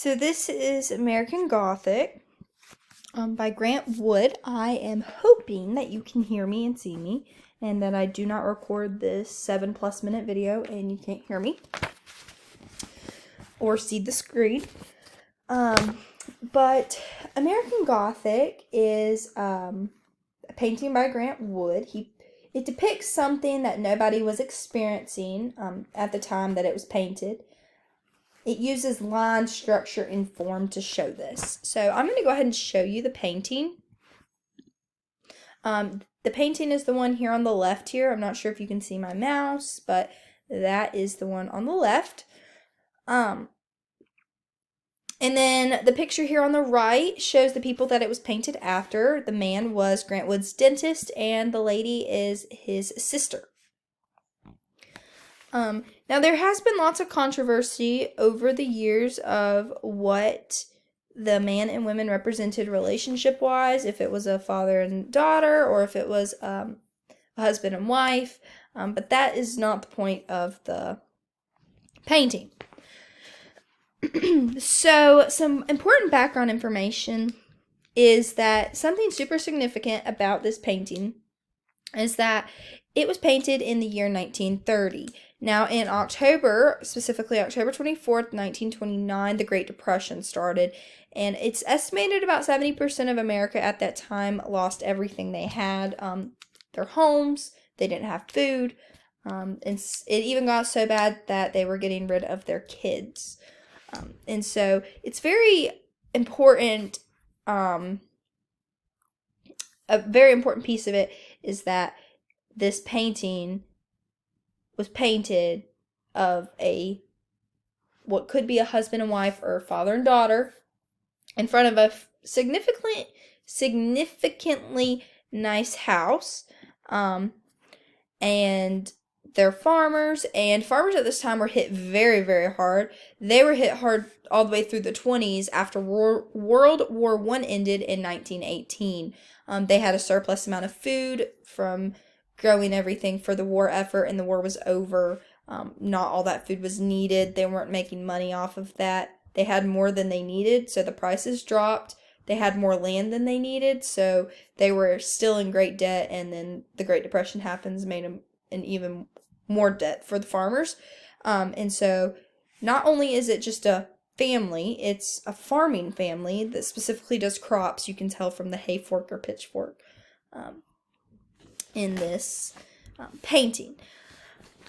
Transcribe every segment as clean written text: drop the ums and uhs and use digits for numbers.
So this is American Gothic by Grant Wood. I am hoping that you can hear me and see me, and that I do not record this 7+ minute video and you can't hear me or see the screen. But American Gothic is a painting by Grant Wood. It depicts something that nobody was experiencing at the time that it was painted. It uses line, structure, and form to show this. So I'm going to go ahead and show you the painting. The painting is the one here on the left here. I'm not sure if you can see my mouse, but that is the one on the left. And then the picture here on the right shows the people that it was painted after. The man was Grant Wood's dentist, and the lady is his sister. Now, there has been lots of controversy over the years of what the man and women represented relationship-wise, if it was a father and daughter or if it was a husband and wife, but that is not the point of the painting. So, some important background information is that something super significant about this painting is that it was painted in the year 1930. Now, in October, specifically October 24th, 1929, the Great Depression started, and it's estimated about 70% of America at that time lost everything they had, their homes, they didn't have food, and it even got so bad that they were getting rid of their kids. And so, it's very important, a very important piece of it is that this painting was painted of what could be a husband and wife or father and daughter in front of a significantly nice house. And they're farmers, and farmers at this time were hit very, very hard. They were hit hard all the way through the 20s after World War I ended in 1918. They had a surplus amount of food from growing everything for the war effort, and the war was over. Not all that food was needed. They weren't making money off of that. They had more than they needed, so the prices dropped. They had more land than they needed, so they were still in great debt, and then the Great Depression happens, made them in even more debt for the farmers. And so not only is it just a family, it's a farming family that specifically does crops. You can tell from the hay fork or pitchfork in this painting.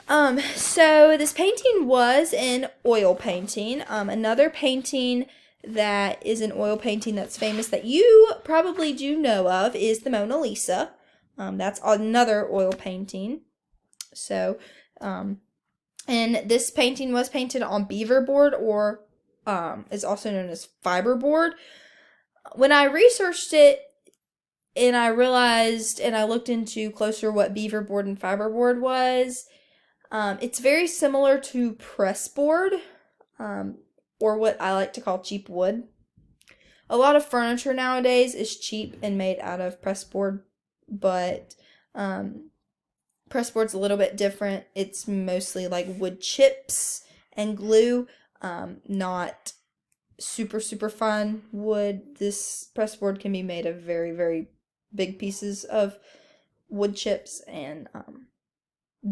So this painting was an oil painting. Another painting that is an oil painting that's famous that you probably do know of is the Mona Lisa. That's another oil painting. So, and this painting was painted on beaver board, or is also known as fiberboard. When I researched it, and I realized, and I looked into closer what beaver board and fiberboard was, it's very similar to pressboard, or what I like to call cheap wood. A lot of furniture nowadays is cheap and made out of pressboard, but pressboard's a little bit different. It's mostly like wood chips and glue, not super fine wood. This pressboard can be made of very, very big pieces of wood chips, and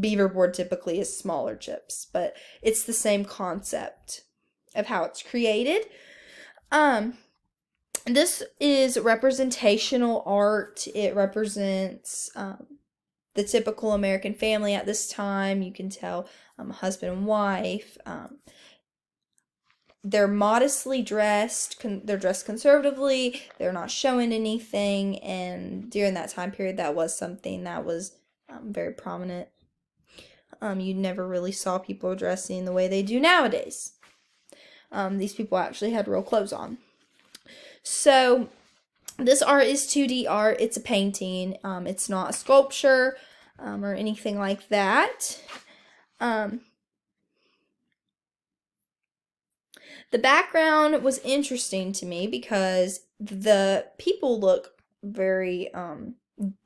beaver board typically is smaller chips, but it's the same concept of how it's created. This is representational art. It represents the typical American family at this time. You can tell husband and wife. They're modestly dressed. They're dressed conservatively. They're not showing anything. And during that time period, that was something that was very prominent. You never really saw people dressing the way they do nowadays. These people actually had real clothes on. So this art is 2D art. It's a painting. It's not a sculpture or anything like that. The background was interesting to me because the people look very,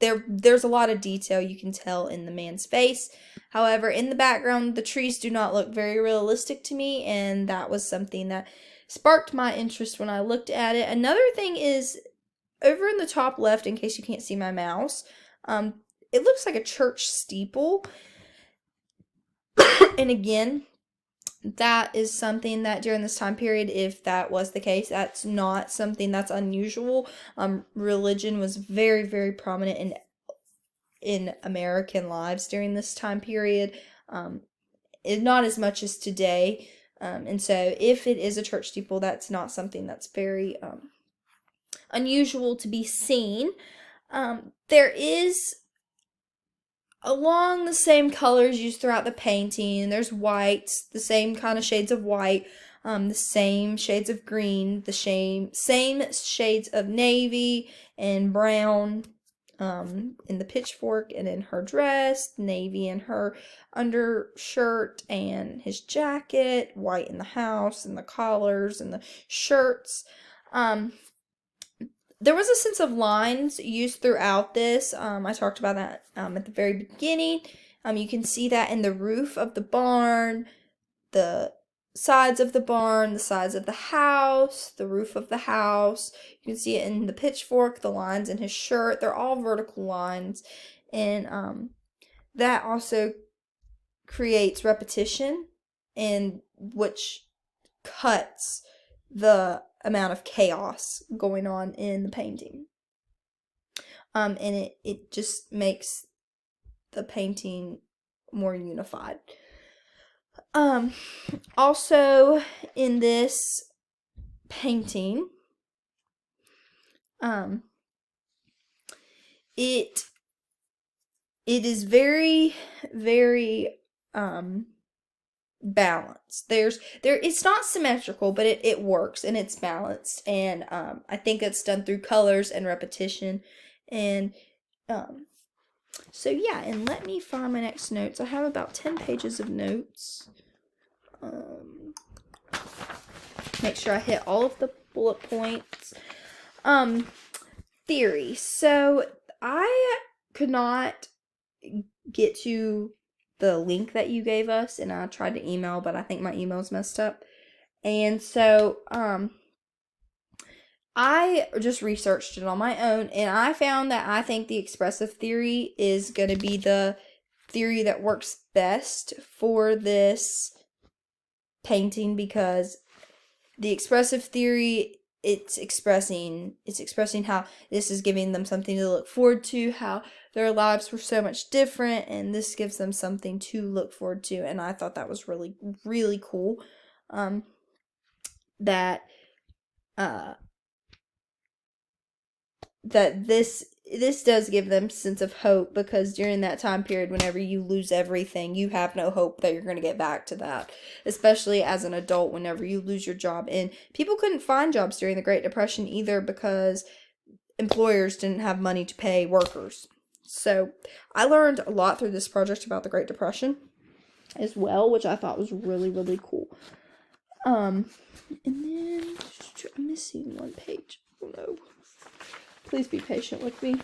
there's a lot of detail you can tell in the man's face. However, in the background, the trees do not look very realistic to me, and that was something that sparked my interest when I looked at it. Another thing is over in the top left, in case you can't see my mouse, it looks like a church steeple. And again, that is something that during this time period, if that was the case, that's not something that's unusual. Religion was very, very prominent in American lives during this time period. Not as much as today. And so if it is a church steeple, that's not something that's very unusual to be seen. There is, along the same colors used throughout the painting, there's whites, the same kind of shades of white, the same shades of green, the same shades of navy and brown in the pitchfork and in her dress, navy in her undershirt and his jacket, white in the house and the collars and the shirts. There was a sense of lines used throughout this. I talked about that at the very beginning. You can see that in the roof of the barn, the sides of the barn, the sides of the house, the roof of the house. You can see it in the pitchfork, the lines in his shirt. They're all vertical lines. And that also creates repetition, and which cuts the amount of chaos going on in the painting. And it just makes the painting more unified. Also in this painting, it is very, very balanced. It's not symmetrical, but it works and it's balanced. And I think it's done through colors and repetition. And so yeah, and let me find my next notes. I have about 10 pages of notes. Make sure I hit all of the bullet points. Theory. So I could not get to the link that you gave us, and I tried to email, but I think my email's messed up. And so I just researched it on my own, and I found that I think the expressive theory is going to be the theory that works best for this painting, because the expressive theory, it's expressing how this is giving them something to look forward to, how their lives were so much different, and this gives them something to look forward to. And I thought that was really, really cool. That this does give them a sense of hope, because during that time period, whenever you lose everything, you have no hope that you're going to get back to that, especially as an adult whenever you lose your job. And people couldn't find jobs during the Great Depression either, because employers didn't have money to pay workers. So I learned a lot through this project about the Great Depression as well, which I thought was really, really cool. And then I'm missing one page. Oh no. Please be patient with me.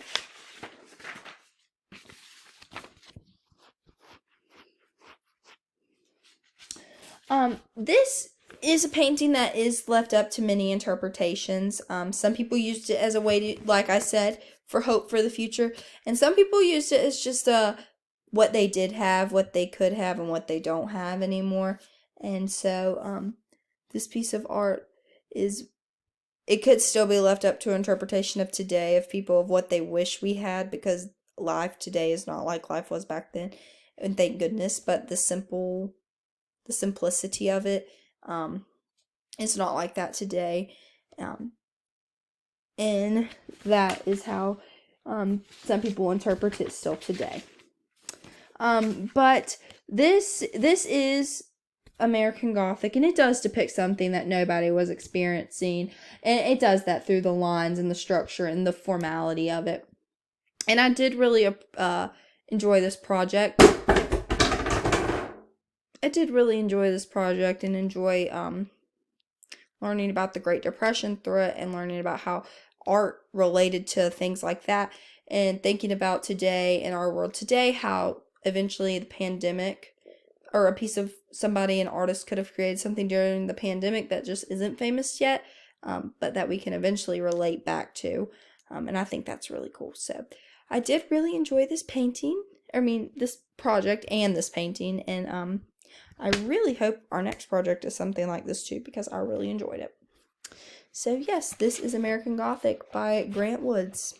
This is a painting that is left up to many interpretations. Some people used it as a way to, like I said, for hope for the future. And some people used it as just what they did have, what they could have, and what they don't have anymore. And so this piece of art it could still be left up to interpretation of today, of people, of what they wish we had, because life today is not like life was back then, and thank goodness. But the simplicity of it, it's not like that today, and that is how some people interpret it still today. But this is American Gothic, and it does depict something that nobody was experiencing, and it does that through the lines and the structure and the formality of it. And I did really enjoy this project. And enjoy learning about the Great Depression through it, and learning about how art related to things like that, and thinking about today, in our world today, how eventually the pandemic or a piece of somebody, an artist could have created something during the pandemic that just isn't famous yet, but that we can eventually relate back to. And I think that's really cool. So I did really enjoy this painting, this project and this painting, and I really hope our next project is something like this too, because I really enjoyed it. So yes, this is American Gothic by Grant Woods.